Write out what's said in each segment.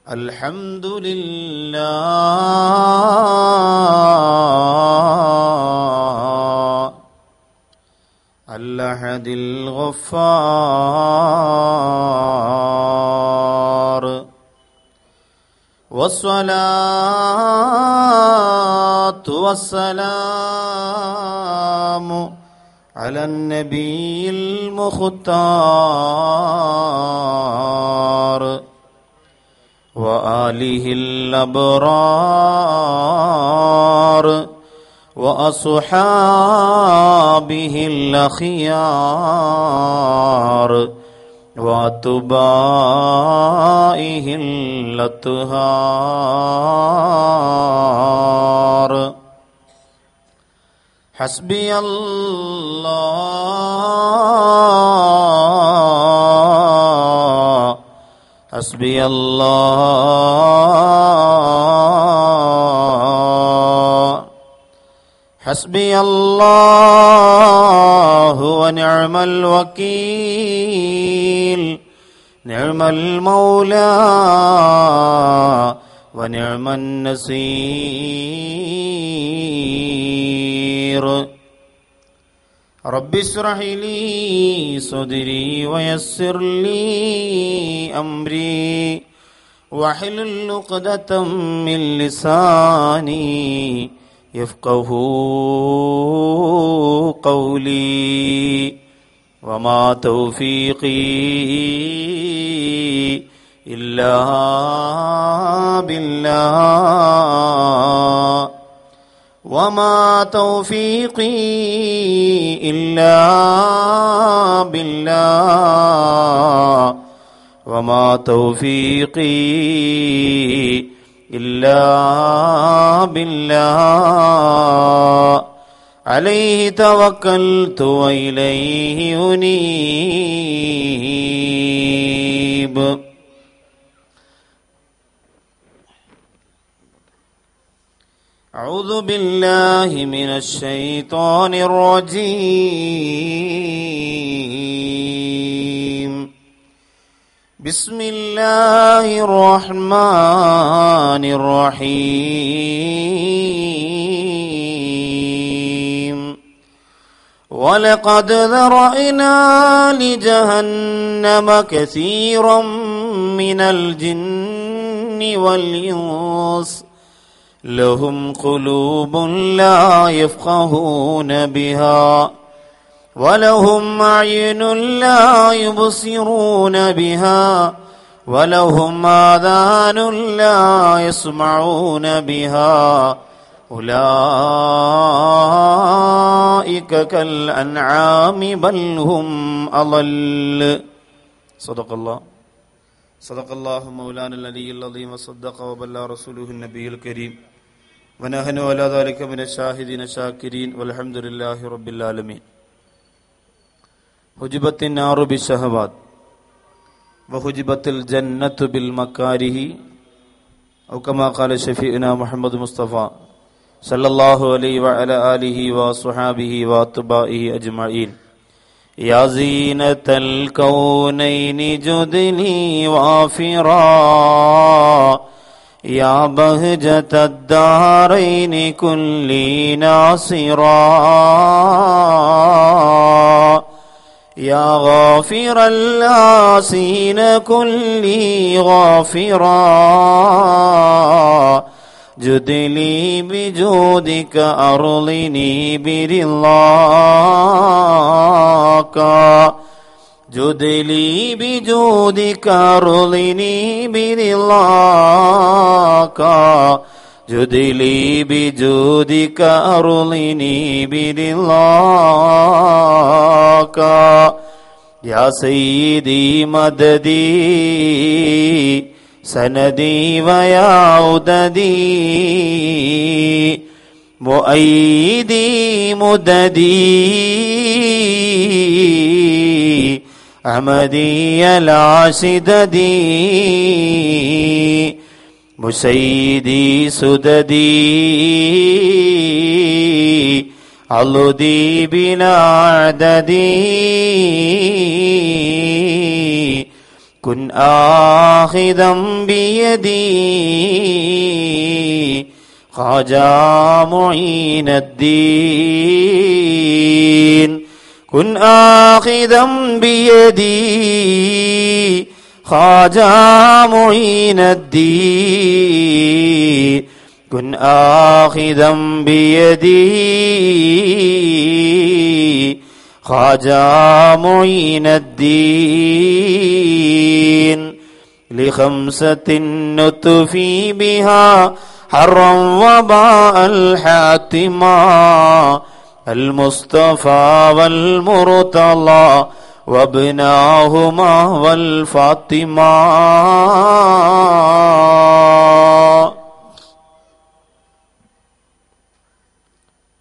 الحمد لله الأحد الغفار والصلاة والسلام على النبي المختار وآله الأبرار وأصحابه الأخيار وأتباعه الأطهار حسبي الله حسبي الله حسبي الله ونعم الوكيل نعم المولى ونعم النصير رب اشرح لي صدري ويسر لي أمري واحلل عقدة من لساني يفقه قولي وما توفيقي إلا بالله وما توفيقي إلا بالله وما توفيقي إلا بالله عليه توكلت وإليه أنيب أعوذ بالله من الشيطان الرجيم بسم الله الرحمن الرحيم ولقد ذرأنا لجهنم كثيرا من الجن والإنس لهم قلوب لا يفقهون بها ولهم أعين لا يبصرون بها ولهم آذان لا يسمعون بها أولئك كالأنعام بل هم أضل صدق الله مولانا العلي العظيم وصدق وبلغ رسوله النبي الكريم ونحن على ذلك من الشاهدين الشاكرين والحمد لله رب العالمين حجبت النار بالشهوات وحجبت الجنة بالمكاره أو كما قال شفيعنا محمد مصطفى صلى الله عليه وعلى آله وصحابه وأتباعه أجمعين يا زينة الكونين جدني وافرا يا بهجة الدارين كلي ناصرا يا غافر الآسين كلي غافرا جد لي بجودك أرضني برضاك جد لي بجودك أرضني برضاك جد لي بجودك أرضني برضاك يا سيدي مددي سندي ويا عددي مؤيدي مددي أحمدي العاشددي مسيدي سددي عضدي بلا عددي كن آخذا بيدي خواجة معين الدين كن آخذا بيدي خواجة معين الدين كن آخذا بيدي خواجة معين الدين لخمسة نطفي بها حرا وباء الحاتما المصطفى والمرتضى وابناهما والفاطمة.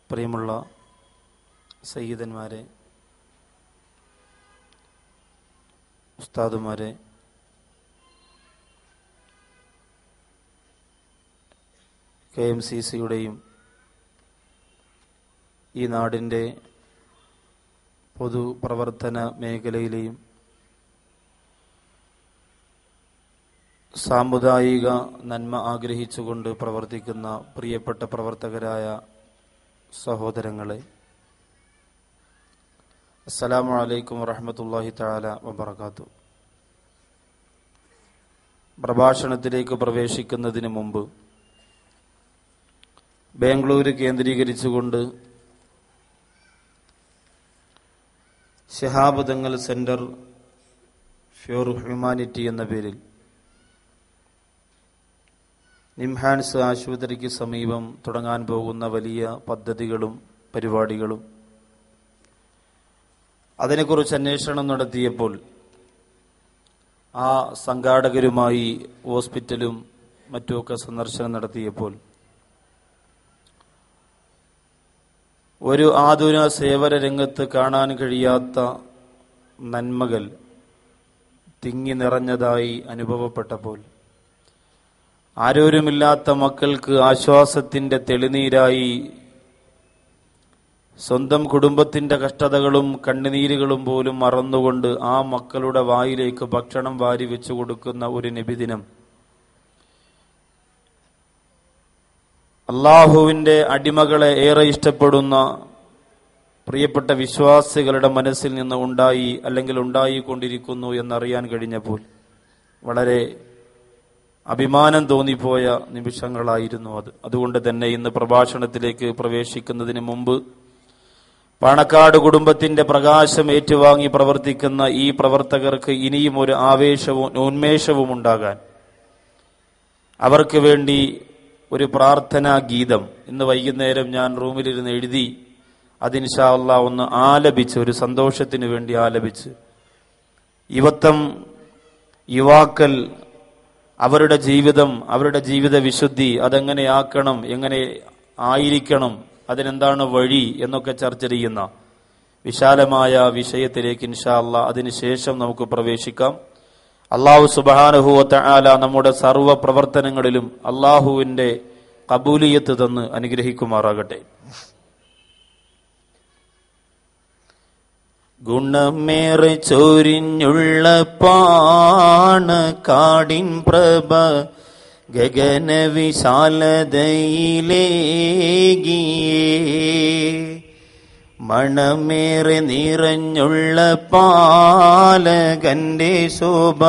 പ്രിയമുള്ള സയ്യിദന്മാരെ, ഉസ്താദുമാരെ, KMCCയുടെയും ഈ നാടിൻ്റെ പൊതുപ്രവർത്തന മേഖലയിലെയും സാമുദായിക നന്മ ആഗ്രഹിച്ചുകൊണ്ട് പ്രവർത്തിക്കുന്ന പ്രിയപ്പെട്ട പ്രവർത്തകരായ സഹോദരങ്ങളെ, അസ്സലാമു അലൈക്കും വറഹ്മത്തുള്ളാഹി തആല വബറകാതുഹു. പ്രഭാഷണത്തിലേക്ക് പ്രവേശിക്കുന്നതിന് മുമ്പ് ബാംഗ്ലൂർ കേന്ദ്രീകരിച്ചുകൊണ്ട് Shihab Thangal centre for humanity എന്ന പേരിൽ നിംഹാൻസ് ആശുപത്രിക്ക് സമീപം തുടങ്ങാൻ പോകുന്ന വലിയ പദ്ധതികളും പരിപാടികളും അതിനെക്കുറിച്ച് അന്വേഷണം നടത്തിയപ്പോൾ ആ സംഘാടകരുമായി ഹോസ്പിറ്റലും മറ്റുമൊക്കെ സന്ദർശനം നടത്തിയപ്പോൾ ഒരു ആതുര സേവന രംഗത്ത് കാണാൻ കഴിയാത്ത നന്മകൾ തിങ്ങി നിറഞ്ഞതായി അനുഭവപ്പെട്ടപ്പോൾ ആരോരുമില്ലാത്ത മക്കൾക്ക് ആശ്വാസത്തിന്റെ തെളിനീരായി സ്വന്തം കുടുംബത്തിന്റെ കഷ്ടതകളും കണ്ണുനീരുകളും പോലും മറന്നുകൊണ്ട് ആ മക്കളുടെ വായിലേക്ക് ഭക്ഷണം വാരി വെച്ചു കൊടുക്കുന്ന ഒരു നബിദിനം അള്ളാഹുവിന്റെ അടിമകളെ ഏറെ ഇഷ്ടപ്പെടുന്ന പ്രിയപ്പെട്ട വിശ്വാസികളുടെ മനസ്സിൽ നിന്ന് ഉണ്ടായി അല്ലെങ്കിൽ ഉണ്ടായിക്കൊണ്ടിരിക്കുന്നു എന്നറിയാൻ കഴിഞ്ഞപ്പോൾ വളരെ അഭിമാനം തോന്നിപ്പോയ നിമിഷങ്ങളായിരുന്നു അത്. അതുകൊണ്ട് തന്നെ ഇന്ന് പ്രഭാഷണത്തിലേക്ക് പ്രവേശിക്കുന്നതിന് മുമ്പ് പാണക്കാട് കുടുംബത്തിന്റെ പ്രകാശം ഏറ്റുവാങ്ങി പ്രവർത്തിക്കുന്ന ഈ പ്രവർത്തകർക്ക് ഇനിയും ഒരു ആവേശവും ഉന്മേഷവും ഉണ്ടാകാൻ അവർക്ക് വേണ്ടി ഒരു പ്രാർത്ഥനാ ഗീതം ഇന്ന് വൈകുന്നേരം ഞാൻ റൂമിലിരുന്ന് എഴുതി അത് ഇൻഷാ അല്ലാഹ് ഒന്ന് ആലപിച്ച്, ഒരു സന്തോഷത്തിന് വേണ്ടി ആലപിച്ച്, യുവാക്കൾ അവരുടെ ജീവിതം, അവരുടെ ജീവിത വിശുദ്ധി അതെങ്ങനെയാക്കണം, എങ്ങനെ ആയിരിക്കണം, അതിനെന്താണ് വഴി എന്നൊക്കെ ചർച്ച ചെയ്യുന്ന വിശാലമായ വിഷയത്തിലേക്ക് ഇൻഷാ അല്ലാഹ് അതിനുശേഷം നമുക്ക് പ്രവേശിക്കാം. അല്ലാഹു സുബ്ഹാനഹു വ തആല നമ്മുടെ സർവ്വ പ്രവർത്തനങ്ങളിലും അല്ലാഹുവിന്റെ ഖബൂലിയത്ത് തന്ന് അനുഗ്രഹിക്കുമാറാകട്ടെ. ഗുണമേറെ ചൊരിഞ്ഞുള്ള പാണക്കാടിൻ പ്രഭ ഗഗന വിശാലതയിലേകിയേ മണമേറെ നിറഞ്ഞുള്ള പാലകന്റെ ശോഭ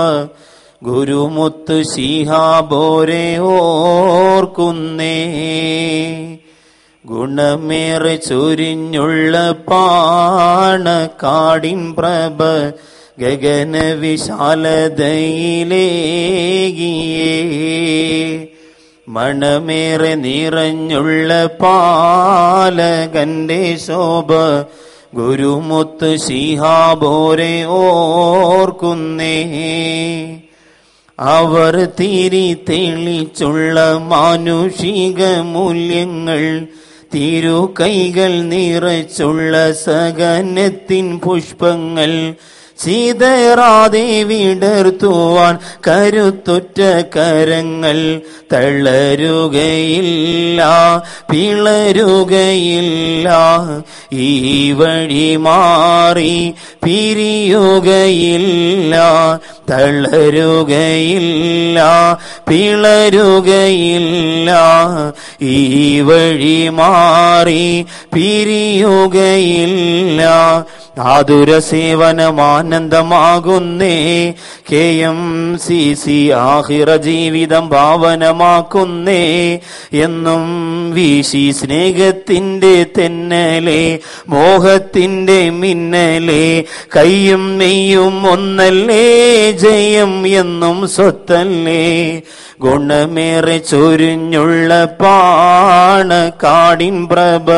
ഗുരുമുത്ത് ശിഹാബോരെ ഓർക്കുന്നേ. ഗുണമേറെ ചൊരിഞ്ഞുള്ള പാണക്കാടിൻ പ്രഭ ഗഗന വിശാലതയിലേകിയേ മണമേറെ നിറഞ്ഞുള്ള പാലകന്റെ ശോഭ ഗുരുമുത്ത് ശിഹാബോരെ ഓർക്കുന്നേ. അവർ തിരി തെളിച്ചുള്ള മാനുഷിക മൂല്യങ്ങൾ തിരു കൈകൾ നിറച്ചുള്ള സഹനത്തിൻ പുഷ്പങ്ങൾ ചിതറാതെ വിടർത്തുവാൻ കരുത്തുറ്റ കരങ്ങൾ തളരുകയില്ല പിളരുകയില്ല ഈ വഴി മാറി പിരിയുകയില്ല തളരുകയില്ല, പിളരുകയില്ല, ഈ വഴി മാറി പിരിയുകയില്ല. ആതുര സേവനമാനന്ദമാകുന്നേ, KMCC ആഖിറ ജീവിതം ഭാവനമാക്കുന്നേ. എന്നും വീശി സ്നേഹത്തിന്റെ തെന്നലെ, മോഹത്തിന്റെ മിന്നലെ, കയ്യും നെയ്യും ഒന്നല്ലേ, ജയം എന്നും സ്വത്തല്ലേ. ഗുണമേറെ ചൊരിഞ്ഞുള്ള പാണക്കാടിൻ പ്രഭ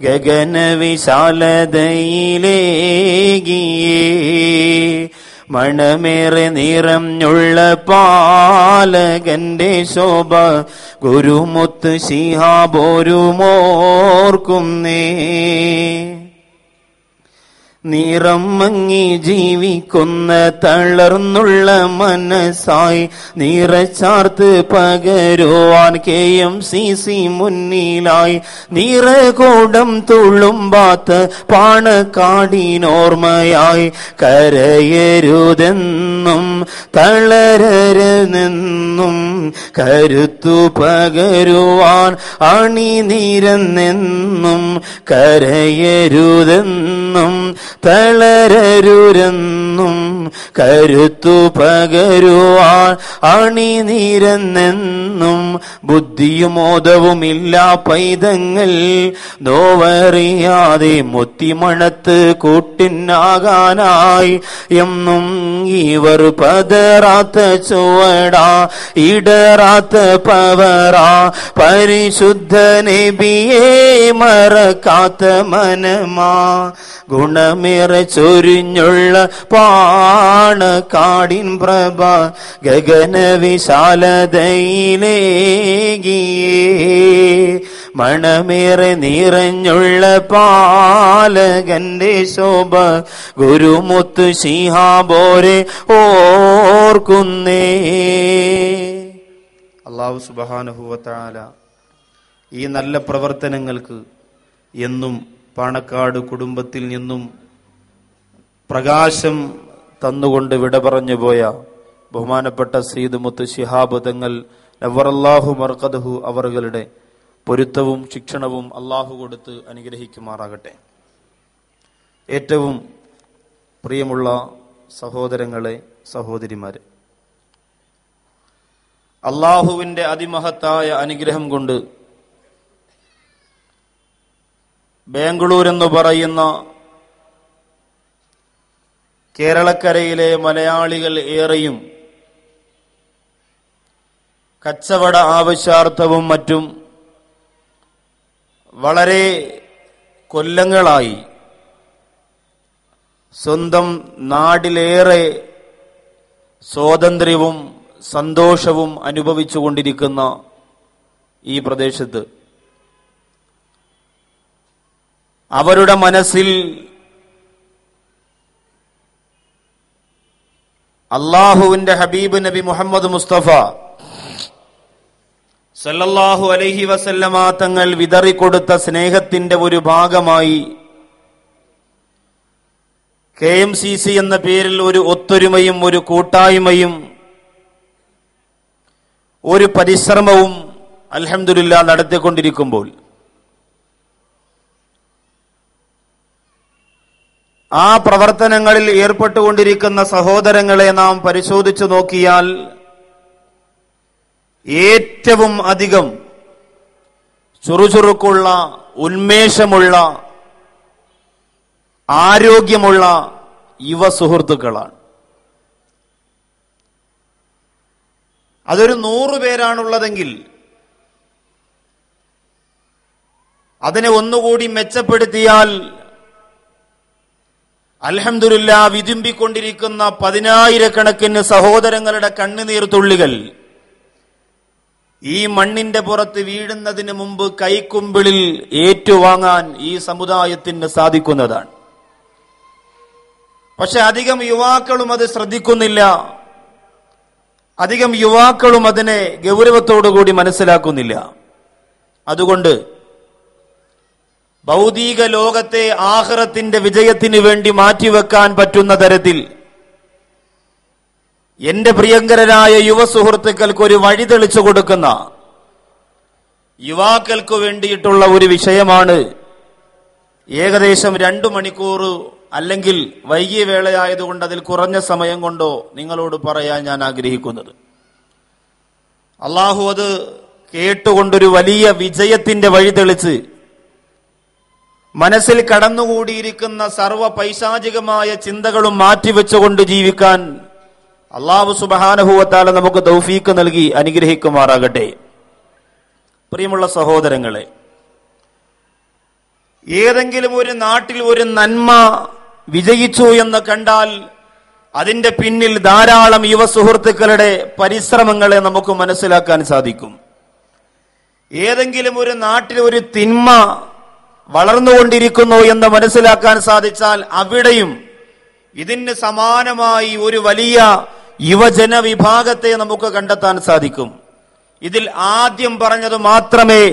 ഗഗന വിശാലതയിലേകിയേ. മണമേറെ നിറഞ്ഞുള്ള പാലകന്റെ ശോഭ ഗുരുമുത്ത് ശിഹാബോരുമോർക്കുന്നേ. നിറം മങ്ങി ജീവിക്കുന്ന തളർന്നുള്ള മനസ്സായി നിറച്ചാർത്ത് പകരുവാൻ KMCC മുന്നിലായി. നിറകൂടം തുളുമ്പാത്ത പാണക്കാടിനോർമ്മയായി കരയരുതെന്നും തളരരുതെന്നും കരുത്തു പകരുവാൻ അണിനിരന്നെന്നും. കരയരുതെന്നും തളരരുതെന്നും കരുത്തു പകരുവാൻ അണിനിരന്നെന്നും. ബുദ്ധിയും മോദവുമില്ല പൈതങ്ങൾ നോവറിയാതെ മുത്തിമണത്ത് കൂട്ടിനാകാനായി എന്നും ഇവർ പതറാത്ത ചുവടാ, ഇടറാത്ത പവറാ, പരിശുദ്ധ നബിയെ മറക്കാത്ത മനമാ. ഗുണമേറെ ചൊരിഞ്ഞുള്ള പാണക്കാടിൻ പ്രഭ ഗഗന വിശാലതയിലേകിയേ. മണമേറെ നിറഞ്ഞുള്ള പാലകന്റെ ശോഭ ഗുരുമുത്ത് ശിഹാബോരെ ഓർക്കുന്നേ. അല്ലാഹു സുബ്ഹാനഹു വ തആല ഈ നല്ല പ്രവർത്തനങ്ങൾക്ക് എന്നും പാണക്കാട് കുടുംബത്തിൽ നിന്നും പ്രകാശം തന്നുകൊണ്ട് വിട പറഞ്ഞു പോയ ബഹുമാനപ്പെട്ട സയ്യിദ് മുത്ത് ശിഹാബ് തങ്ങൾ നവ്വറല്ലാഹു മർഖദഹു അവറുകളുടെ പൊരുത്തവും ശിക്ഷണവും അള്ളാഹു കൊടുത്ത് അനുഗ്രഹിക്കുമാറാകട്ടെ. ഏറ്റവും പ്രിയമുള്ള സഹോദരങ്ങളെ, സഹോദരിമാരെ, അള്ളാഹുവിന്റെ അതിമഹത്തായ അനുഗ്രഹം കൊണ്ട് ബാംഗ്ലൂർ എന്ന് പറയുന്ന കേരളക്കരയിലെ മലയാളികൾ ഏറെയും കച്ചവട ആവശ്യാർത്ഥവും മറ്റും വളരെ കൊല്ലങ്ങളായി സ്വന്തം നാടിലേറെ സ്വാതന്ത്ര്യവും സന്തോഷവും അനുഭവിച്ചുകൊണ്ടിരിക്കുന്ന ഈ പ്രദേശത്ത് അവരുടെ മനസ്സിൽ അള്ളാഹുവിന്റെ ഹബീബ് നബി മുഹമ്മദ് മുസ്തഫ സല്ലല്ലാഹു അലൈഹി വസല്ലമ തങ്ങൾ വിതറിക്കൊടുത്ത സ്നേഹത്തിന്റെ ഒരു ഭാഗമായി KMCC എന്ന പേരിൽ ഒരു ഒത്തൊരുമയും ഒരു കൂട്ടായ്മയും ഒരു പരിശ്രമവും അൽഹംദുലില്ലാഹ് നടത്തിക്കൊണ്ടിരിക്കുമ്പോൾ ആ പ്രവർത്തനങ്ങളിൽ ഏർപ്പെട്ടുകൊണ്ടിരിക്കുന്ന സഹോദരങ്ങളെ നാം പരിശോധിച്ചു നോക്കിയാൽ ഏറ്റവും അധികം ചുറുചുറുക്കുള്ള, ഉന്മേഷമുള്ള, ആരോഗ്യമുള്ള യുവ സുഹൃത്തുക്കളാണ്. അതൊരു 100 പേരാണുള്ളതെങ്കിൽ അതിനെ ഒന്നുകൂടി മെച്ചപ്പെടുത്തിയാൽ അൽഹംദുലില്ലാഹ് വിതുമ്പിക്കൊണ്ടിരിക്കുന്ന 10,000-കണക്കിന് സഹോദരങ്ങളുടെ കണ്ണുനീർ തുള്ളികൾ ഈ മണ്ണിന്റെ പുറത്ത് വീഴുന്നതിന് മുമ്പ് കൈക്കുമ്പിളിൽ ഏറ്റുവാങ്ങാൻ ഈ സമുദായത്തിന് സാധിക്കുന്നതാണ്. പക്ഷെ അധികം യുവാക്കളും അത് ശ്രദ്ധിക്കുന്നില്ല, അധികം യുവാക്കളും അതിനെ ഗൗരവത്തോടുകൂടി മനസ്സിലാക്കുന്നില്ല. അതുകൊണ്ട് ഭൗതിക ലോകത്തെ ആഖിറത്തിന്റെ വിജയത്തിന് വേണ്ടി മാറ്റിവെക്കാൻ പറ്റുന്ന തരത്തിൽ എന്റെ പ്രിയങ്കരരായ യുവ സുഹൃത്തുക്കൾക്ക് ഒരു വഴി തെളിച്ചു കൊടുക്കുന്ന യുവാക്കൾക്ക് വേണ്ടിയിട്ടുള്ള ഒരു വിഷയമാണ്. ഏകദേശം 2 മണിക്കൂർ അല്ലെങ്കിൽ വൈകിയ വേളയായതുകൊണ്ട് അതിൽ കുറഞ്ഞ സമയം കൊണ്ടോ നിങ്ങളോട് പറയാൻ ഞാൻ ആഗ്രഹിക്കുന്നത്. അള്ളാഹു അത് കേട്ടുകൊണ്ടൊരു വലിയ വിജയത്തിന്റെ വഴി തെളിച്ച് മനസ്സിൽ കടന്നുകൂടിയിരിക്കുന്ന സർവ പൈശാചികമായ ചിന്തകളും മാറ്റിവെച്ചുകൊണ്ട് ജീവിക്കാൻ അള്ളാഹു സുബ്ഹാനഹു വ തആല നമുക്ക് തൗഫീഖ് നൽകി അനുഗ്രഹിക്കുമാറാകട്ടെ. പ്രിയമുള്ള സഹോദരങ്ങളെ, ഏതെങ്കിലും ഒരു നാട്ടിൽ ഒരു നന്മ വിജയിച്ചു എന്ന് കണ്ടാൽ അതിന്റെ പിന്നിൽ ധാരാളം യുവ സുഹൃത്തുക്കളുടെ പരിശ്രമങ്ങളെ നമുക്ക് മനസ്സിലാക്കാൻ സാധിക്കും. ഏതെങ്കിലും ഒരു നാട്ടിൽ ഒരു തിന്മ വളർന്നുകൊണ്ടിരിക്കുന്നു എന്ന് മനസ്സിലാക്കാൻ സാധിച്ചാൽ അവിടെയും ഇതിന് സമാനമായി ഒരു വലിയ യുവജന വിഭാഗത്തെ നമുക്ക് കണ്ടെത്താൻ സാധിക്കും. ഇതിൽ ആദ്യം പറഞ്ഞത് മാത്രമേ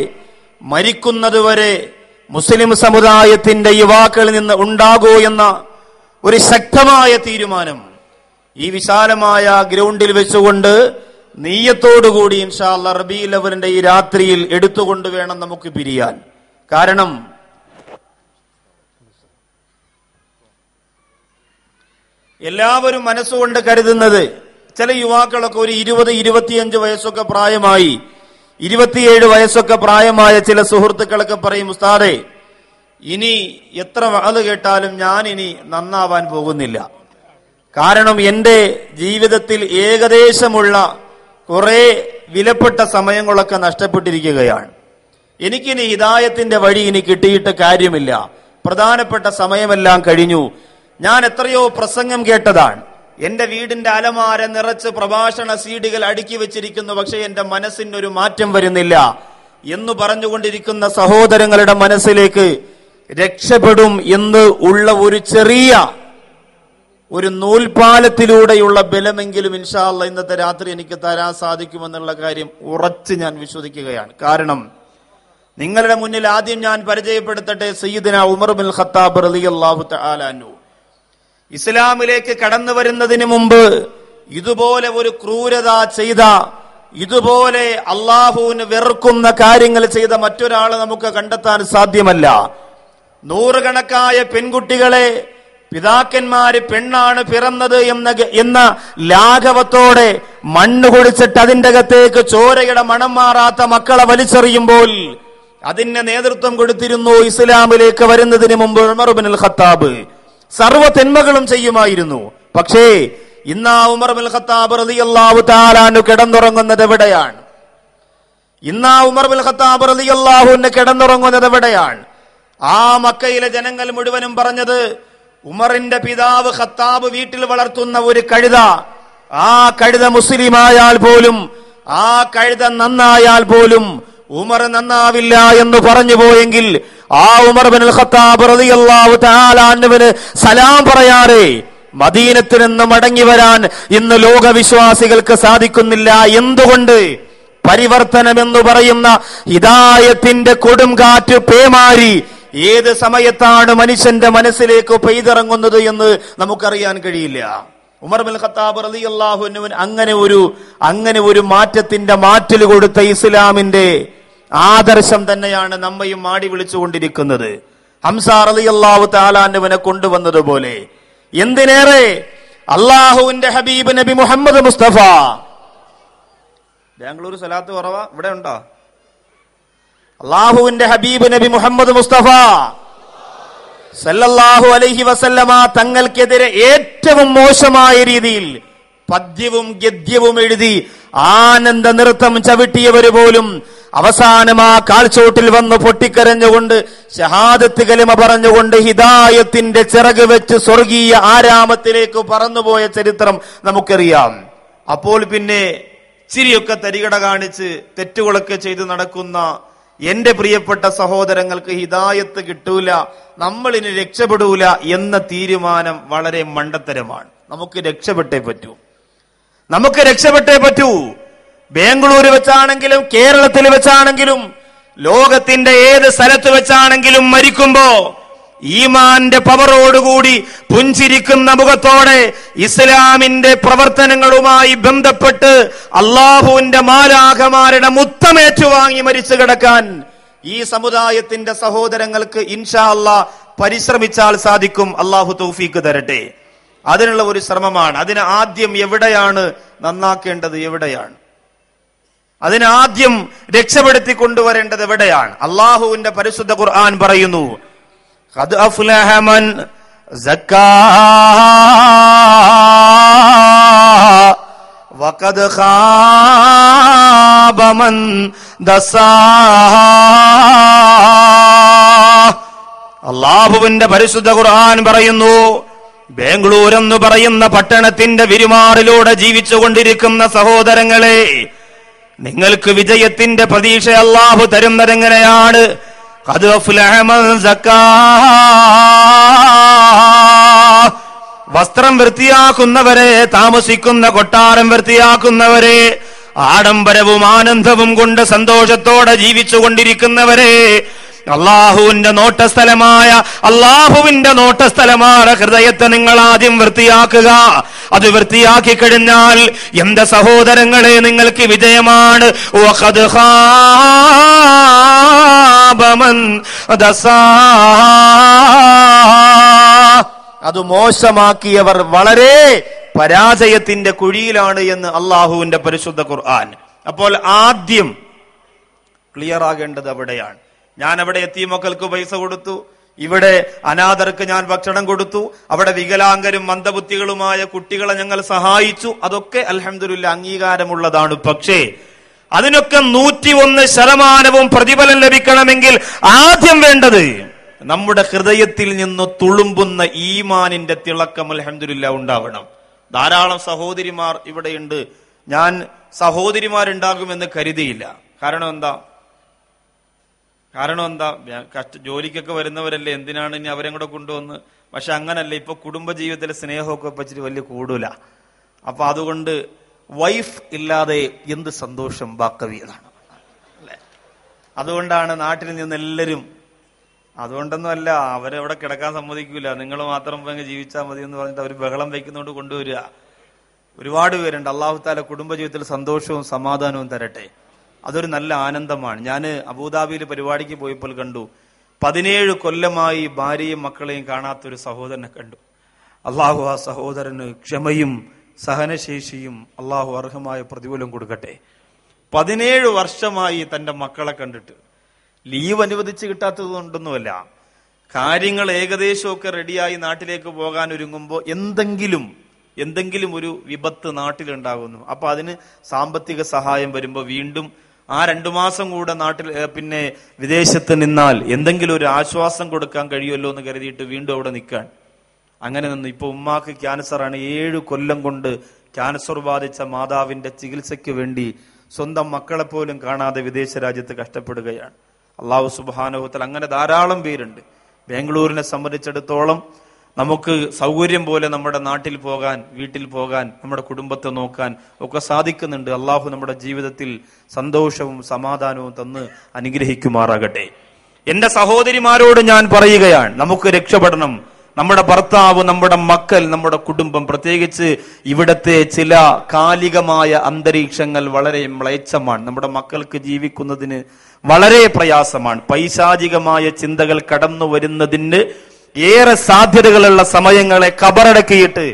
മരിക്കുന്നതുവരെ മുസ്ലിം സമുദായത്തിന്റെ യുവാക്കളിൽ നിന്ന് ഉണ്ടാകൂ എന്ന ഒരു ശക്തമായ തീരുമാനം ഈ വിശാലമായ ഗ്രൗണ്ടിൽ വെച്ചുകൊണ്ട് നീയത്തോടുകൂടി ഇൻഷാ അല്ലാഹ് റബീഉൽ അവ്വലിന്റെ ഈ രാത്രിയിൽ എടുത്തുകൊണ്ട് വേണം നമുക്ക് പിരിയാൻ. കാരണം എല്ലാവരും മനസ്സുകൊണ്ട് കരുതുന്നത്, ചില യുവാക്കളൊക്കെ ഒരു 20-25 വയസ്സൊക്കെ പ്രായമായി, 27 വയസ്സൊക്കെ പ്രായമായ ചില സുഹൃത്തുക്കളൊക്കെ പറയും, ഉസ്താദേ ഇനി എത്ര വഅദ് കേട്ടാലും ഞാൻ ഇനി നന്നാവാൻ പോകുന്നില്ല. കാരണം എന്റെ ജീവിതത്തിൽ ഏകദേശമുള്ള കുറെ വിലപ്പെട്ട സമയങ്ങളൊക്കെ നഷ്ടപ്പെട്ടിരിക്കുകയാണ്. എനിക്കിനി ഹിദായത്തിന്റെ വഴി ഇനി കിട്ടിയിട്ട് കാര്യമില്ല. പ്രധാനപ്പെട്ട സമയമെല്ലാം കഴിഞ്ഞു. ഞാൻ എത്രയോ പ്രസംഗം കേട്ടതാണ്. എന്റെ വീടിന്റെ അലമാര നിറച്ച് പ്രഭാഷണ സീഡികൾ അടുക്കി വെച്ചിരിക്കുന്നു, പക്ഷെ എന്റെ മനസ്സിനൊരു മാറ്റം വരുന്നില്ല എന്ന് പറഞ്ഞുകൊണ്ടിരിക്കുന്ന സഹോദരങ്ങളുടെ മനസ്സിലേക്ക് രക്ഷപ്പെടും എന്ന് ഉള്ള ഒരു ചെറിയ ഒരു നൂൽപാലത്തിലൂടെയുള്ള ബലമെങ്കിലും ഇൻഷാ അല്ലാഹ് ഇന്നത്തെ രാത്രി എനിക്ക് തരാൻ സാധിക്കുമെന്നുള്ള കാര്യം ഉറച്ച് ഞാൻ വിശ്വസിക്കുകയാണ്. കാരണം നിങ്ങളുടെ മുന്നിൽ ആദ്യം ഞാൻ പരിചയപ്പെടുത്തട്ടെ സയ്യിദുന ഉമർ ബിൻ ഖത്താബ് റളിയല്ലാഹു തആല അൻഹു. ഇസ്ലാമിലേക്ക് കടന്നു വരുന്നതിന് മുമ്പ് ഇതുപോലെ ഒരു ക്രൂരത ചെയ്ത, ഇതുപോലെ അള്ളാഹുവിന് വെറുക്കുന്ന കാര്യങ്ങൾ ചെയ്ത മറ്റൊരാളെ നമുക്ക് കണ്ടെത്താൻ സാധ്യമല്ല. നൂറുകണക്കായ പെൺകുട്ടികളെ പിതാക്കന്മാര് പെണ്ണാണ് പിറന്നത് എന്ന ലാഘവത്തോടെ മണ്ണ് കുടിച്ചിട്ട് അതിന്റെ അകത്തേക്ക് ചോരയുടെ മണം മാറാത്ത മക്കളെ വലിച്ചെറിയുമ്പോൾ അതിന് നേതൃത്വം കൊടുത്തിരുന്നു ഇസ്ലാമിലേക്ക് വരുന്നതിന് മുമ്പ് ഉമർ ബിൻ ഖത്താബ്. സർവ്വ തിന്മകളും ചെയ്യുമായിരുന്നു. പക്ഷേ ഇന്ന് ഉമർ ബിൻ ഖത്താബ് റളിയല്ലാഹു തആല അൻഹു കിടന്നുറങ്ങുന്നത് എവിടെയാണ്? ഇന്ന് ഉമർ ബിൻ ഖത്താബ് റളിയല്ലാഹു അൻഹു കിടന്നുറങ്ങുന്നത് എവിടെയാണ്? ആ മക്കയിലെ ജനങ്ങൾ മുഴുവനും പറഞ്ഞത്, ഉമറിന്റെ പിതാവ് ഖത്താബ് വീട്ടിൽ വളർത്തുന്ന ഒരു കഴുത, ആ കഴുത മുസ്ലിമായാൽ പോലും, ആ കഴുത നന്നായാൽ പോലും ഉമർ നന്നാവില്ല എന്ന് പറഞ്ഞു പോയെങ്കിൽ ആ ഉമർ ബിൻ ഖത്താബ് റളിയല്ലാഹു തആല അൻഹുവിന് സലാം പറയാതെ മദീനത്തിൽ നിന്ന് മടങ്ങി വരാൻ ഇന്ന് ലോകവിശ്വാസികൾക്ക് സാധിക്കുന്നില്ല. എന്തുകൊണ്ട്? പരിവർത്തനം എന്ന് പറയുന്ന ഹിദായത്തിന്റെ കൊടുംകാറ്റ് പേമാരി ഏത് സമയത്താണ് മനുഷ്യന്റെ മനസ്സിലേക്ക് പെയ്തിറങ്ങുന്നത് എന്ന് നമുക്കറിയാൻ കഴിയില്ല. ഉമർ ബിൻ ഖത്താബ് റളിയല്ലാഹു അൻഹു അങ്ങനെ ഒരു മാറ്റത്തിന്റെ മാറ്റൽ കൊടുത്ത ഇസ്ലാമിന്റെ ആദർശം തന്നെയാണ് നമ്മയും മാടി വിളിച്ചുകൊണ്ടിരിക്കുന്നത്. ഹംസ റളിയല്ലാഹു തആല അൻഹുവിനെ കൊണ്ടുവന്നതുപോലെ എന്തിനേറെ അള്ളാഹുവിന്റെ ഹബീബ് നബി മുഹമ്മദ് മുസ്തഫ. ബാംഗ്ലൂർ സലാത്ത് കുറവാ, ഇവിടെ ഉണ്ടോ? അള്ളാഹുവിന്റെ ഹബീബ് നബി മുഹമ്മദ് മുസ്തഫ സല്ലല്ലാഹു അലൈഹി വസല്ലമ തങ്ങൾക്കെതിരെ ഏറ്റവും മോശമായ രീതിയിൽ പദ്യവും ഗദ്യവും എഴുതി ആനന്ദ നൃത്തം ചവിട്ടിയവര് പോലും അവസാനം ആ കാൽച്ചോട്ടിൽ വന്ന് പൊട്ടിക്കരഞ്ഞുകൊണ്ട് ഷഹാദത്ത് കലിമ പറഞ്ഞുകൊണ്ട് ഹിദായത്തിന്റെ ചിറക് വെച്ച് സ്വർഗീയ ആരാമത്തിലേക്ക് പറന്നുപോയ ചരിത്രം നമുക്കറിയാം. അപ്പോൾ പിന്നെ ചിരിയൊക്കെ തരികട കാണിച്ച് തെറ്റുകളൊക്കെ ചെയ്ത് നടക്കുന്ന എന്റെ പ്രിയപ്പെട്ട സഹോദരങ്ങൾക്ക് ഹിദായത്ത് കിട്ടൂല, നമ്മളിനി രക്ഷപ്പെടൂല എന്ന തീരുമാനം വളരെ മണ്ടത്തരമാണ്. നമുക്ക് രക്ഷപ്പെട്ടേ പറ്റൂ. ബാംഗ്ലൂർ വെച്ചാണെങ്കിലും കേരളത്തിൽ വെച്ചാണെങ്കിലും ലോകത്തിന്റെ ഏത് സ്ഥലത്ത് വെച്ചാണെങ്കിലും മരിക്കുമ്പോ ഈമാന്റെ പവറോടുകൂടി പുഞ്ചിരിക്കുന്ന മുഖത്തോടെ ഇസ്ലാമിന്റെ പ്രവർത്തനങ്ങളുമായി ബന്ധപ്പെട്ട് അള്ളാഹുവിന്റെ മാലാഖമാരുടെ മുത്തമേറ്റുവാങ്ങി മരിച്ചു കിടക്കാൻ ഈ സമുദായത്തിന്റെ സഹോദരങ്ങൾക്ക് ഇൻഷാ അല്ലാഹ് പരിശ്രമിച്ചാൽ സാധിക്കും. അള്ളാഹു തൗഫീക്ക് തരട്ടെ. അതിനുള്ള ഒരു ശ്രമമാണ്. അതിന് ആദ്യം എവിടെയാണ് നന്നാക്കേണ്ടത്, എവിടെയാണ് അതിനാദ്യം രക്ഷപ്പെടുത്തി കൊണ്ടുവരേണ്ടത് എവിടെയാണ്? അള്ളാഹുവിന്റെ പരിശുദ്ധ ഖുർആൻ പറയുന്നു, ഖദ് അഫ്ലഹ മൻ സക്കാഹാ വഖദ് ഖാബ മൻ ദസാഹാ. അള്ളാഹുവിന്റെ പരിശുദ്ധ ഖുർആൻ പറയുന്നു, ബാംഗ്ലൂർ എന്ന് പറയുന്ന പട്ടണത്തിന്റെ വിരുമാറിലൂടെ ജീവിച്ചുകൊണ്ടിരിക്കുന്ന സഹോദരങ്ങളെ, നിങ്ങൾക്ക് വിജയത്തിന്റെ പ്രതീക്ഷ അല്ലാഹു തരുന്നതെങ്ങനെയാണ്? ഖദ് അഫ്ലഹ മൻ സക്കാഹാ. വസ്ത്രം വൃത്തിയാക്കുന്നവരെ, താമസിക്കുന്ന കൊട്ടാരം വൃത്തിയാക്കുന്നവരെ, ആഡംബരവും ആനന്ദവും കൊണ്ട് സന്തോഷത്തോടെ ജീവിച്ചുകൊണ്ടിരിക്കുന്നവരെ, അള്ളാഹുവിന്റെ നോട്ടസ്ഥലമായ ഹൃദയത്തെ നിങ്ങൾ ആദ്യം വൃത്തിയാക്കുക. അത് വൃത്തിയാക്കി കഴിഞ്ഞാൽ എന്റെ സഹോദരങ്ങളെ നിങ്ങൾക്ക് വിജയമാണ്. വഖദ് ഖാബ മൻ ദസാഹാ. അത് മോശമാക്കിയവർ വളരെ പരാജയത്തിന്റെ കുഴിയിലാണ് എന്ന് അള്ളാഹുവിന്റെ പരിശുദ്ധ ഖുർആൻ. അപ്പോൾ ആദ്യം ക്ലിയർ ആകേണ്ടത് അവിടെയാണ്. ഞാൻ അവിടെ യതീമക്കൾക്ക് പൈസ കൊടുത്തു, ഇവിടെ അനാഥർക്ക് ഞാൻ ഭക്ഷണം കൊടുത്തു, അവിടെ വികലാംഗരും മന്ദബുദ്ധികളുമായ കുട്ടികളെ ഞങ്ങൾ സഹായിച്ചു. അതൊക്കെ അൽഹംദുലില്ലാഹ് അംഗീകാരമുള്ളതാണ്. പക്ഷേ അതിനൊക്കെ 101% പ്രതിഫലം ലഭിക്കണമെങ്കിൽ ആദ്യം വേണ്ടത് നമ്മുടെ ഹൃദയത്തിൽ നിന്ന് തുളുമ്പുന്ന ഈമാനിന്റെ തിളക്കം അൽഹംദുലില്ലാഹ് ഉണ്ടാവണം. ധാരാളം സഹോദരിമാർ ഇവിടെയുണ്ട്. ഞാൻ സഹോദരിമാരുണ്ടാകുമെന്ന് കരുതിയില്ല. കാരണം എന്താ? ജോലിക്കൊക്കെ വരുന്നവരല്ലേ, എന്തിനാണ് ഇനി അവരെ കൂടെ കൊണ്ടുവന്ന്? പക്ഷെ അങ്ങനല്ല, ഇപ്പൊ കുടുംബജീവിതത്തിലെ സ്നേഹമൊക്കെ വെച്ചിട്ട് വലിയ കൂടൂല. അപ്പൊ അതുകൊണ്ട് വൈഫ് ഇല്ലാതെ എന്ത് സന്തോഷം ബാക്കവിയതാണ് അല്ലെ. അതുകൊണ്ടാണ് നാട്ടിൽ നിന്ന് എല്ലാവരും, അതുകൊണ്ടൊന്നും അല്ല, അവരവിടെ കിടക്കാൻ സമ്മതിക്കൂല, നിങ്ങൾ മാത്രം ജീവിച്ചാൽ മതി എന്ന് പറഞ്ഞിട്ട് അവർ ബഹളം വയ്ക്കുന്നതുകൊണ്ട് കൊണ്ടുവരിക. ഒരുപാട് പേരുണ്ട്. അള്ളാഹു താല കുടുംബജീവിതത്തിൽ സന്തോഷവും സമാധാനവും തരട്ടെ. അതൊരു നല്ല ആനന്ദമാണ്. ഞാൻ അബുദാബിയിൽ പരിപാടിക്ക് പോയപ്പോൾ കണ്ടു, 17 കൊല്ലമായി ഭാര്യയും മക്കളെയും കാണാത്തൊരു സഹോദരനെ കണ്ടു. അള്ളാഹു ആ സഹോദരന് ക്ഷമയും സഹനശേഷിയും അള്ളാഹു അർഹമായ പ്രതിഫലം കൊടുക്കട്ടെ. 17 വർഷമായി തന്റെ മക്കളെ കണ്ടിട്ട്. ലീവ് അനുവദിച്ച് കിട്ടാത്തത് കൊണ്ടൊന്നുമല്ല, കാര്യങ്ങൾ ഏകദേശമൊക്കെ റെഡിയായി നാട്ടിലേക്ക് പോകാൻ ഒരുങ്ങുമ്പോൾ എന്തെങ്കിലും ഒരു വിപത്ത് നാട്ടിലുണ്ടാകുന്നു. അപ്പൊ അതിന് സാമ്പത്തിക സഹായം വരുമ്പോൾ വീണ്ടും ആ 2 മാസം കൂടെ നാട്ടിൽ പിന്നെ വിദേശത്ത് നിന്നാൽ എന്തെങ്കിലും ഒരു ആശ്വാസം കൊടുക്കാൻ കഴിയുമല്ലോ എന്ന് കരുതിയിട്ട് വീണ്ടും അവിടെ നിൽക്കാൻ. അങ്ങനെ നിന്ന് ഇപ്പൊ ഉമ്മാക്ക് ക്യാൻസറാണ്. 7 കൊല്ലം കൊണ്ട് ക്യാൻസർ ബാധിച്ച മാതാവിന്റെ ചികിത്സയ്ക്ക് വേണ്ടി സ്വന്തം മക്കളെ പോലും കാണാതെ വിദേശ രാജ്യത്ത് കഷ്ടപ്പെടുകയാണ്. അള്ളാഹു സുബ്ഹാനഹു വ തആല അങ്ങനെ ധാരാളം പേരുണ്ട്. ബാംഗ്ലൂരിനെ സംബന്ധിച്ചിടത്തോളം നമുക്ക് സൗകര്യം പോലെ നമ്മുടെ നാട്ടിൽ പോകാൻ, വീട്ടിൽ പോകാൻ, നമ്മുടെ കുടുംബത്തെ നോക്കാൻ ഒക്കെ സാധിക്കുന്നുണ്ട്. അള്ളാഹു നമ്മുടെ ജീവിതത്തിൽ സന്തോഷവും സമാധാനവും തന്ന് അനുഗ്രഹിക്കുമാറാകട്ടെ. എന്റെ സഹോദരിമാരോട് ഞാൻ പറയുകയാണ്, നമുക്ക് രക്ഷപ്പെടണം. നമ്മുടെ ഭർത്താവ്, നമ്മുടെ മക്കൾ, നമ്മുടെ കുടുംബം, പ്രത്യേകിച്ച് ഇവിടത്തെ ചില കാലികമായ അന്തരീക്ഷങ്ങൾ വളരെ മ്ലേച്ഛമാണ്. നമ്മുടെ മക്കൾക്ക് ജീവിക്കുന്നതിന് വളരെ പ്രയാസമാണ്. പൈശാചികമായ ചിന്തകൾ കടന്നു വരുന്നതിന് ഏറെ സാധ്യതകളുള്ള സമയങ്ങളെ കബറടക്കിയിട്ട്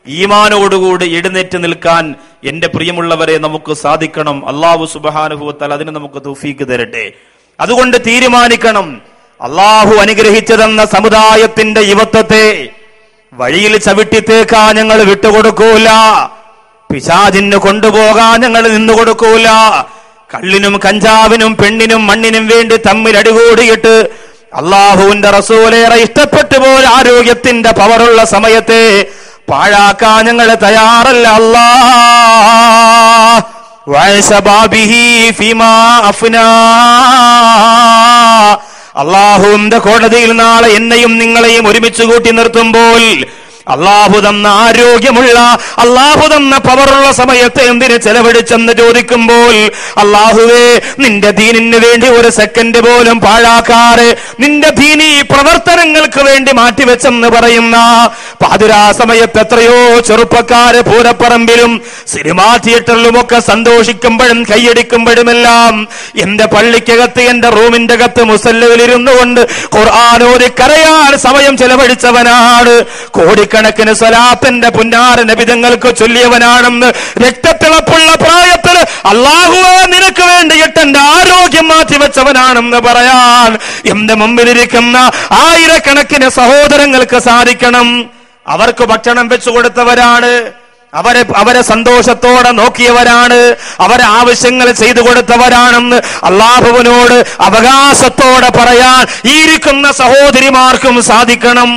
ഈമാനോടുകൂടി എഴുന്നേറ്റ് നിൽക്കാൻ എന്റെ പ്രിയമുള്ളവരെ നമുക്ക് സാധിക്കണം. അല്ലാഹു സുബ്ഹാനഹു വ തആല അതിന് നമുക്ക് തൗഫീക്ക് തരട്ടെ. അതുകൊണ്ട് തീരുമാനിക്കണം, അള്ളാഹു അനുഗ്രഹിച്ചു തന്ന സമുദായത്തിന്റെ യുവത്വത്തെ വഴിയിൽ ചവിട്ടിത്തേക്കാൻ ഞങ്ങൾ വിട്ടുകൊടുക്കൂല. പിശാചിന് കൊണ്ടുപോകാൻ ഞങ്ങൾ നിന്നുകൊടുക്കൂല. കള്ളിനും കഞ്ചാവിനും പെണ്ണിനും മണ്ണിനും വേണ്ടി തമ്മിൽ അടികൂടിയിട്ട് അള്ളാഹുവിന്റെ റസൂലേറെ ഇഷ്ടപ്പെട്ടു പോയ ആരോഗ്യത്തിന്റെ പവറുള്ള സമയത്തെ പാഴാക്കാൻ ഞങ്ങൾ തയ്യാറല്ല. അള്ളാഹുവിന്റെ കോടതിയിൽ നാളെ എന്നെയും നിങ്ങളെയും ഒരുമിച്ച് കൂട്ടി നിർത്തുമ്പോൾ അള്ളാഹു തന്ന ആരോഗ്യമുള്ള, അള്ളാഹു തന്ന പവറുള്ള സമയത്ത് എന്തിന് ചെലവഴിച്ചെന്ന് ചോദിക്കുമ്പോൾ, അള്ളാഹുവേ നിന്റെ ദീനിന് വേണ്ടി ഒരു സെക്കൻഡ് പോലും പാഴാക്കാറ് നിന്റെ ദീനീ പ്രവർത്തനങ്ങൾക്ക് വേണ്ടി മാറ്റിവെച്ചെന്ന് പറയുന്ന പാതിരാ സമയത്ത് എത്രയോ ചെറുപ്പക്കാര് പൂരപ്പറമ്പിലും സിനിമാ തിയേറ്ററിലുമൊക്കെ സന്തോഷിക്കുമ്പോഴും കൈയടിക്കുമ്പോഴുമെല്ലാം എന്റെ പള്ളിക്കകത്ത്, എന്റെ റൂമിന്റെ അകത്ത് മുസല്ലയിലിരുന്നു കൊണ്ട് ഖുർആനോദി കരയാൻ സമയം ചെലവഴിച്ചവനാണ്. കോടിക്കണക്കിന് സ്വലാത്തിന്റെ പുന്നാര നബിതങ്ങൾക്ക് ചൊല്ലിയവനാണെന്ന് രക്തത്തിളപ്പുള്ള പ്രായത്തിൽ അല്ലാഹുവേ നിനക്ക് വേണ്ടിയിട്ട് എന്റെ ആരോഗ്യം മാറ്റിവെച്ചവനാണെന്ന് പറയാൻ എന്റെ മുമ്പിലിരിക്കുന്ന ആയിരക്കണക്കിന് സഹോദരങ്ങൾക്ക് സാധിക്കണം. അവർക്ക് ഭക്ഷണം വെച്ചു കൊടുത്തവരാണ്, അവരെ സന്തോഷത്തോടെ നോക്കിയവരാണ്, അവരെ ആവശ്യങ്ങൾ ചെയ്തു കൊടുത്തവരാണെന്ന് അല്ലാഹുവിനോട് അവകാശത്തോടെ പറയാൻ ഈ ഇരിക്കുന്ന സഹോദരിമാർക്കും സാധിക്കണം.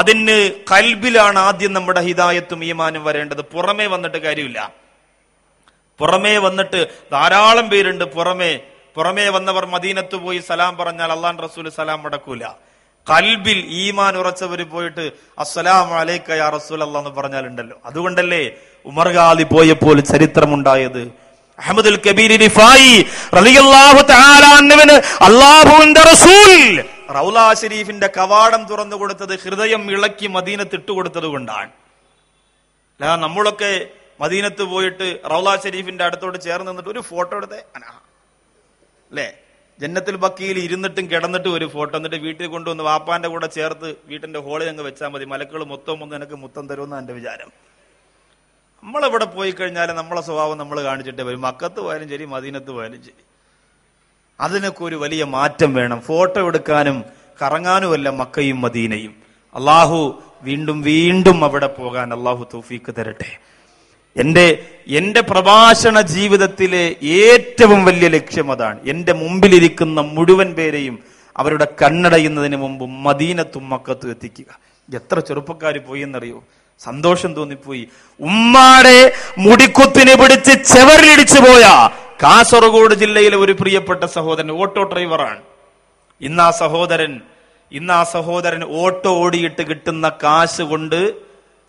അതിന് കൽബിലാണ് ആദ്യം നമ്മുടെ ഹിദായത്തും ഈമാനും വരേണ്ടത്. പുറമേ വന്നിട്ട് കാര്യമില്ല. പുറമേ വന്നിട്ട് ധാരാളം പേരുണ്ട്. പുറമേ വന്നവർ മദീനത്ത് പോയി സലാം പറഞ്ഞാൽ അള്ളാഹു റസൂൽ സലാം മടക്കൂല. കൽബിൽ ഈമാൻ ഉറച്ചവര് പോയിട്ട് അസ്സലാമു അലൈക യാ റസൂലല്ലാഹ് എന്ന് പറഞ്ഞാലുണ്ടല്ലോ. അതുകൊണ്ടല്ലേ ഉമർ ഖാദി പോയപ്പോൾ ചരിത്രമുണ്ടായത്. അഹ്മദുൽ കബീർ റിഫായി റളിയല്ലാഹു തആല അൻഹുവിന് അല്ലാഹുവിന്റെ റസൂൽ റൗള ശരീഫിന്റെ കവാടം തുറന്നു കൊടുത്തത് ഹൃദയം ഇളക്കി മദീനത്ത് ഇട്ടുകൊടുത്തത് കൊണ്ടാണ്. അല്ല, നമ്മളൊക്കെ മദീനത്ത് പോയിട്ട് റൗള ശരീഫിന്റെ അടുത്തോട് ചേർന്ന് നിന്നിട്ട് ഒരു ഫോട്ടോ എടുത്തേ അല്ലേ, ജന്നത്തുൽ ബക്കിയിൽ ഇരുന്നിട്ടും കിടന്നിട്ടും ഒരു ഫോട്ടോ, എന്നിട്ട് വീട്ടിൽ കൊണ്ടുവന്ന് വാപ്പാന്റെ കൂടെ ചേർത്ത് വീട്ടിന്റെ ഹോളിൽ അങ്ങ് വെച്ചാൽ മതി, മലക്കൾ മൊത്തം ഒന്ന് എനിക്ക് മുത്തം തരുമെന്ന് എന്റെ വിചാരം. നമ്മളെവിടെ പോയി കഴിഞ്ഞാൽ നമ്മളെ സ്വഭാവം നമ്മൾ കാണിച്ചിട്ടേ വരും. മക്കത്ത് പോയാലും ശരി, മദീനത്ത് പോയാലും ശരി. അതിനൊക്കെ ഒരു വലിയ മാറ്റം വേണം. ഫോട്ടോ എടുക്കാനും കറങ്ങാനുമല്ല മക്കയും മദീനയും. അള്ളാഹു വീണ്ടും വീണ്ടും അവിടെ പോകാൻ അള്ളാഹു തൗഫീക്ക് തരട്ടെ. എന്റെ പ്രഭാഷണ ജീവിതത്തിലെ ഏറ്റവും വലിയ ലക്ഷ്യം അതാണ്. എന്റെ മുമ്പിലിരിക്കുന്ന മുഴുവൻ പേരെയും അവരുടെ കണ്ണടയുന്നതിന് മുമ്പ് മദീനത്തും മക്കത്തും എത്തിക്കുക. എത്ര ചെറുപ്പക്കാർ പോയി എന്നറിയോ? സന്തോഷം തോന്നിപ്പോയി. ഉമ്മാടെ മുടിക്കുത്തിന് പിടിച്ച് ചെവറിലിടിച്ചു പോയ കാസർഗോഡ് ജില്ലയിലെ ഒരു പ്രിയപ്പെട്ട സഹോദരൻ ഓട്ടോ ഡ്രൈവറാണ്. ഇന്ന് ആ സഹോദരൻ ഓട്ടോ ഓടിയിട്ട് കിട്ടുന്ന കാശ് കൊണ്ട്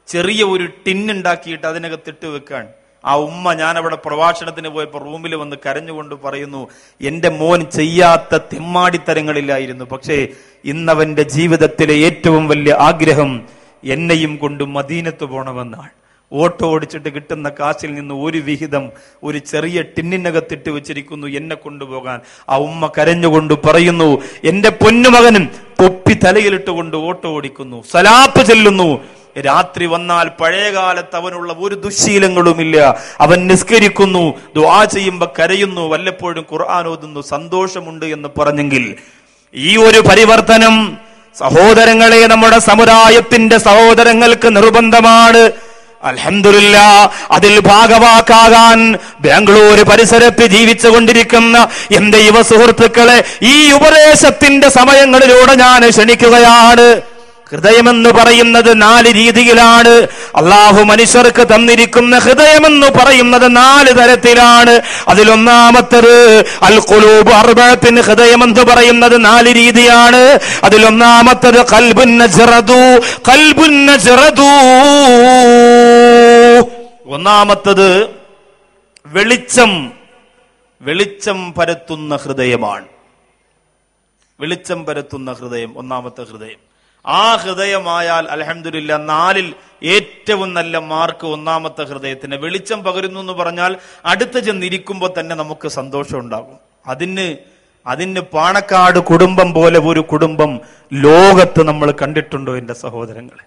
ചെറിയ ഒരു ടിന്നുണ്ടാക്കിയിട്ട് അതിനകത്തിട്ട് വെക്കാൻ. ആ ഉമ്മ, ഞാനവിടെ പ്രഭാഷണത്തിന് പോയപ്പോൾ റൂമിൽ വന്ന് കരഞ്ഞുകൊണ്ട് പറയുന്നു, എന്റെ മോൻ ചെയ്യാത്ത തെമ്മാടിത്തരങ്ങളില്ലായിരുന്നു, പക്ഷേ ഇന്നവന്റെ ജീവിതത്തിലെ ഏറ്റവും വലിയ ആഗ്രഹം എന്നെയും കൊണ്ട് മദീനത്ത് പോകണമെന്നാണ്. ഓട്ടോ ഓടിച്ചിട്ട് കിട്ടുന്ന കാശിൽ നിന്ന് ഒരു വിഹിതം ഒരു ചെറിയ ടിന്നിനകത്തിട്ട് വെച്ചിരിക്കുന്നു എന്നെ കൊണ്ടുപോകാൻ. ആ ഉമ്മ കരഞ്ഞുകൊണ്ട് പറയുന്നു, എന്റെ പൊന്നുമകനും തൊപ്പി തലയിലിട്ടുകൊണ്ട് ഓട്ടോ ഓടിക്കുന്നു, സലാത്ത് ചെല്ലുന്നു. രാത്രി വന്നാൽ പഴയകാലത്ത് അവനുള്ള ഒരു ദുശ്ശീലങ്ങളുമില്ല. അവൻ നിസ്കരിക്കുന്നു, ദുആ ചെയ്യുമ്പോ കരയുന്നു, വല്ലപ്പോഴും ഖുർആൻ ഓതുന്നു, സന്തോഷമുണ്ട് എന്ന് പറഞ്ഞെങ്കിൽ ഈ ഒരു പരിവർത്തനം സഹോദരങ്ങളെ നമ്മുടെ സമുദായത്തിന്റെ സഹോദരങ്ങൾക്ക് നിർബന്ധമാണ്. അൽഹംദുലില്ലാഹ്, അതിൽ ഭാഗവാക്കാകാൻ ബാംഗ്ലൂർ പരിസരത്ത് ജീവിച്ചു കൊണ്ടിരിക്കുന്ന എന്റെ യുവ സുഹൃത്തുക്കളെ ഈ ഉപദേശത്തിന്റെ സമയങ്ങളിലൂടെ ഞാൻ ക്ഷണിക്കുകയാണ്. ഹൃദയമെന്ന് പറയുന്നത് 4 രീതിയിലാണ്. അള്ളാഹു മനുഷ്യർക്ക് തന്നിരിക്കുന്ന ഹൃദയമെന്ന് പറയുന്നത് 4 തരത്തിലാണ്. അതിലൊന്നാമത്തത് അൽ ഖുലൂബ് അർബഅത്തിൻ, ഹൃദയമെന്ന് പറയുന്നത് 4 രീതിയാണ്. അതിലൊന്നാമത്തത് ഖൽബുൻ നജ്റദു. ഒന്നാമത്തത് വെളിച്ചം പരത്തുന്ന ഹൃദയമാണ്. വെളിച്ചം പരത്തുന്ന ഹൃദയം ഒന്നാമത്തെ ഹൃദയം. ആ ഹൃദയമായാൽ അൽഹംദുലില്ലാഹ് 4ൽ ഏറ്റവും നല്ല മാർക്ക് ഒന്നാമത്തെ ഹൃദയത്തിന്. വെളിച്ചം പകരുന്നു എന്ന് പറഞ്ഞാൽ അടുത്ത് ചെന്നിരിക്കുമ്പോൾ തന്നെ നമുക്ക് സന്തോഷം ഉണ്ടാകും. അതിന് പാണക്കാട് കുടുംബം പോലെ ഒരു കുടുംബം ലോകത്ത് നമ്മൾ കണ്ടിട്ടുണ്ടോ എന്റെ സഹോദരങ്ങളെ?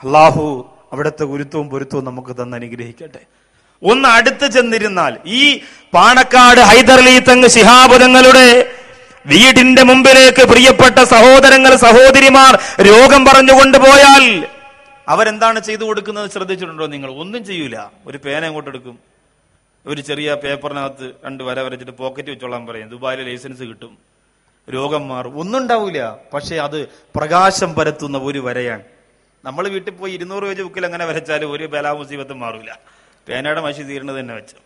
അള്ളാഹു അവിടുത്തെ ഗുരുത്വവും പൊരുത്തവും നമുക്ക് തന്നെ അനുഗ്രഹിക്കട്ടെ. ഒന്ന് അടുത്ത് ചെന്നിരുന്നാൽ, ഈ പാണക്കാട് ഹൈദർലി തങ്ങ് ശിഹാബ് തങ്ങളുടെ വീടിന്റെ മുമ്പിലേക്ക് പ്രിയപ്പെട്ട സഹോദരങ്ങൾ സഹോദരിമാർ രോഗം പറഞ്ഞുകൊണ്ട് പോയാൽ അവരെന്താണ് ചെയ്തു കൊടുക്കുന്നത് ശ്രദ്ധിച്ചിട്ടുണ്ടോ നിങ്ങൾ? ഒന്നും ചെയ്യൂല. ഒരു പേന അങ്ങോട്ട് എടുക്കും, ഒരു ചെറിയ പേപ്പറിനകത്ത് 2 വര വരച്ചിട്ട് പോക്കറ്റ് വെച്ചോളാൻ പറയും. ദുബായിലെ ലൈസൻസ് കിട്ടും, രോഗം മാറും. ഒന്നും ഉണ്ടാവില്ല. പക്ഷെ അത് പ്രകാശം പരത്തുന്ന ഒരു വരയാണ്. നമ്മൾ വീട്ടിൽ പോയി 200 പേജ് ബുക്കിൽ അങ്ങനെ വരച്ചാലും ഒരു ബലാ മുസീബത്തും മാറില്ല. പേനയുടെ മഷി തീരുന്നത് തന്നെ വെച്ച്.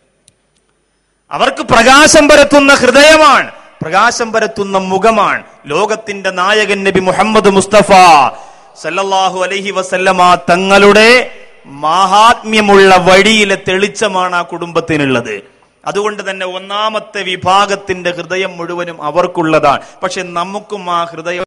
അവർക്ക് പ്രകാശം പരത്തുന്ന ഹൃദയമാണ്, പ്രകാശം പരത്തുന്ന മുഖമാണ്. ലോകത്തിന്റെ നായകൻ നബി മുഹമ്മദ് മുസ്തഫ സല്ലല്ലാഹു അലൈഹി വസല്ലമ തങ്ങളുടെ മഹാത്മ്യമുള്ള വഴിയിലെ തെളിച്ചമാണ് ആ കുടുംബത്തിനുള്ളത്. അതുകൊണ്ട് തന്നെ ഒന്നാമത്തെ വിഭാഗത്തിന്റെ ഹൃദയം മുഴുവനും അവർക്കുള്ളതാണ്. പക്ഷെ നമുക്കും ആ ഹൃദയം